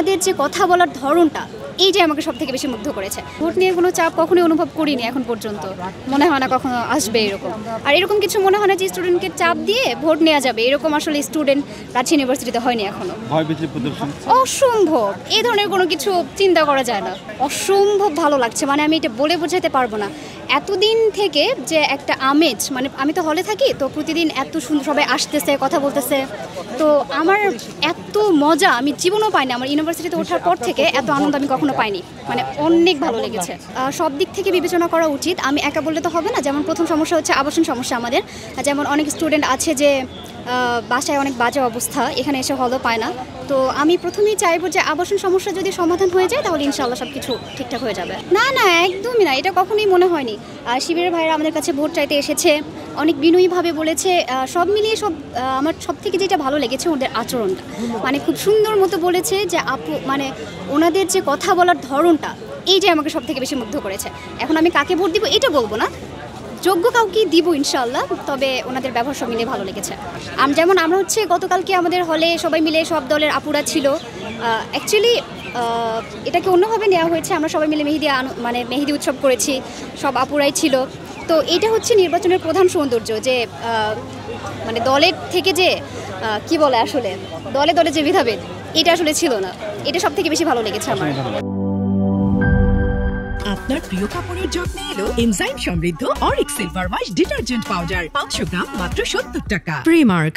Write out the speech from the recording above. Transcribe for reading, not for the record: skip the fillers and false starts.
ওনাদের যে কথা বলার ধরনটা এই যে আমাকে সব থেকে বেশি মুগ্ধ করেছে। ভোট নিয়ে কোনো চাপ কখনোই অনুভব করিনি এখন পর্যন্ত, মনে হয় না কখনো আসবে এরকম। আর এরকম কিছু মনে হয় না যে স্টুডেন্টকে চাপ দিয়ে ভোট নেওয়া যাবে, এরকম আসলে স্টুডেন্ট রাজশাহী ইউনিভার্সিটিতে হয়নি এখনো। অসম্ভব, এই ধরনের কোনো কিছু চিন্তা করা যায় না। অসম্ভব ভালো লাগছে, মানে আমি এটা বলে বোঝাতে পারবো না। এতদিন থেকে যে একটা আমেজ, মানে আমি তো হলে থাকি, তো প্রতিদিন এত সুন্দর সবাই আসতেছে, কথা বলতেছে, তো আমার এত মজা আমি জীবনও পাইনি। আমার ইউনিভার্সিটিতে ওঠার পর থেকে এত আনন্দ আমি কখনো পাইনি, মানে অনেক ভালো লেগেছে। সব দিক থেকে বিবেচনা করা উচিত, আমি একা বললে তো হবে না। যেমন প্রথম সমস্যা হচ্ছে আবাসন সমস্যা আমাদের, যেমন অনেক স্টুডেন্ট আছে যে বাসায় অনেক বাজে অবস্থা, এখানে এসে হলও পায় না। তো আমি প্রথমেই চাইবো যে আবাসন সমস্যা যদি সমাধান হয়ে যায় তাহলে ইনশাআল্লাহ সব কিছু ঠিকঠাক হয়ে যাবে। না না, একদমই না, এটা কখনোই মনে হয়নি। শিবিরের ভাইরা আমাদের কাছে ভোট চাইতে এসেছে, অনেক বিনয়ীভাবে বলেছে। সব মিলিয়ে আমার সব থেকে যেটা ভালো লেগেছে ওদের আচরণটা, মানে খুব সুন্দর মতো বলেছে যে আপু, মানে ওনাদের যে কথা বলার ধরনটা এই যে আমাকে সব থেকে বেশি মুগ্ধ করেছে। এখন আমি কাকে ভোট দিব এটা বলবো না, যোগ্য কাউকে দিব ইনশাআল্লাহ, তবে ওনাদের ব্যবহার সব মিলে ভালো লেগেছে। যেমন আমরা হচ্ছে গতকালকে আমাদের হলে সবাই মিলে সব দলের আপুরা ছিল। অ্যাকচুয়ালি এটাকে অন্যভাবে নেওয়া হয়েছে, আমরা সবাই মিলে মেহেদি উৎসব করেছি, সব আপুরাই ছিল। তো এটা হচ্ছে নির্বাচনের প্রধান সৌন্দর্য, যে মানে দলের থেকে যে কি বলে আসলে দলে দলে যে ভেদাভেদ, এটা আসলে ছিল না। এটা সব থেকে বেশি ভালো লেগেছে আমার। আপনার প্রিয় কাপড়ের যত্নে এলো এনজাইম সমৃদ্ধ Arik silver wash detergent powder, 500 গ্রাম মাত্র 70 টাকা। প্রিমার্ক।